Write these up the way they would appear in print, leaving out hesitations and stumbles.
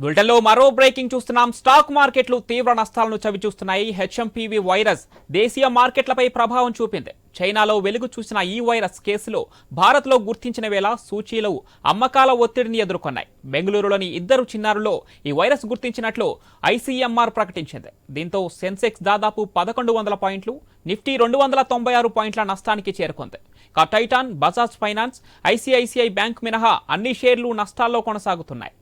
బులెటిన్లో మరో బ్రేకింగ్ చూస్తున్నాం. స్టాక్ మార్కెట్లు తీవ్ర నష్టాలను చవిచూస్తున్నాయి. హెచ్ఎంపీవీ వైరస్ దేశీయ మార్కెట్లపై ప్రభావం చూపింది. చైనాలో వెలుగు చూసిన ఈ వైరస్ కేసులో భారత్లో గుర్తించిన వేళ సూచీలు అమ్మకాల ఒత్తిడిని ఎదుర్కొన్నాయి. బెంగళూరులోని ఇద్దరు చిన్నారుల్లో ఈ వైరస్ గుర్తించినట్లు ఐసీఎంఆర్ ప్రకటించింది. దీంతో సెన్సెక్స్ దాదాపు 1100 పాయింట్లు, నిఫ్టీ 296 పాయింట్ల నష్టానికి చేరుకుంది. Titan, Bajaj finance, ICICI bank మినహా అన్ని షేర్లు నష్టాల్లో కొనసాగుతున్నాయి.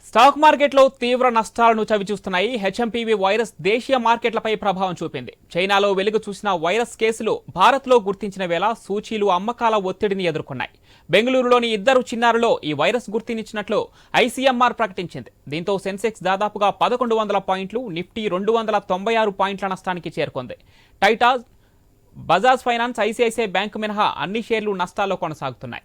స్టాక్ మార్కెట్లో తీవ్ర నష్టాలను చవిచూస్తున్నాయి. హెచ్ఎంపీవీ వైరస్ దేశీయ మార్కెట్లపై ప్రభావం చూపింది. చైనాలో వెలుగు చూసిన వైరస్ కేసులో భారత్లో గుర్తించిన వేళ సూచీలు అమ్మకాల ఒత్తిడిని ఎదుర్కొన్నాయి. బెంగళూరులోని ఇద్దరు చిన్నారులో ఈ వైరస్ గుర్తించినట్లు ఐసీఎంఆర్ ప్రకటించింది. దీంతో సెన్సెక్స్ దాదాపుగా 1100 పాయింట్లు, నిఫ్టీ 296 పాయింట్ల నష్టానికి చేరుకుంది. Titan, Bajaj finance, ICICI bank మినహా అన్ని షేర్లు నష్టాల్లో కొనసాగుతున్నాయి.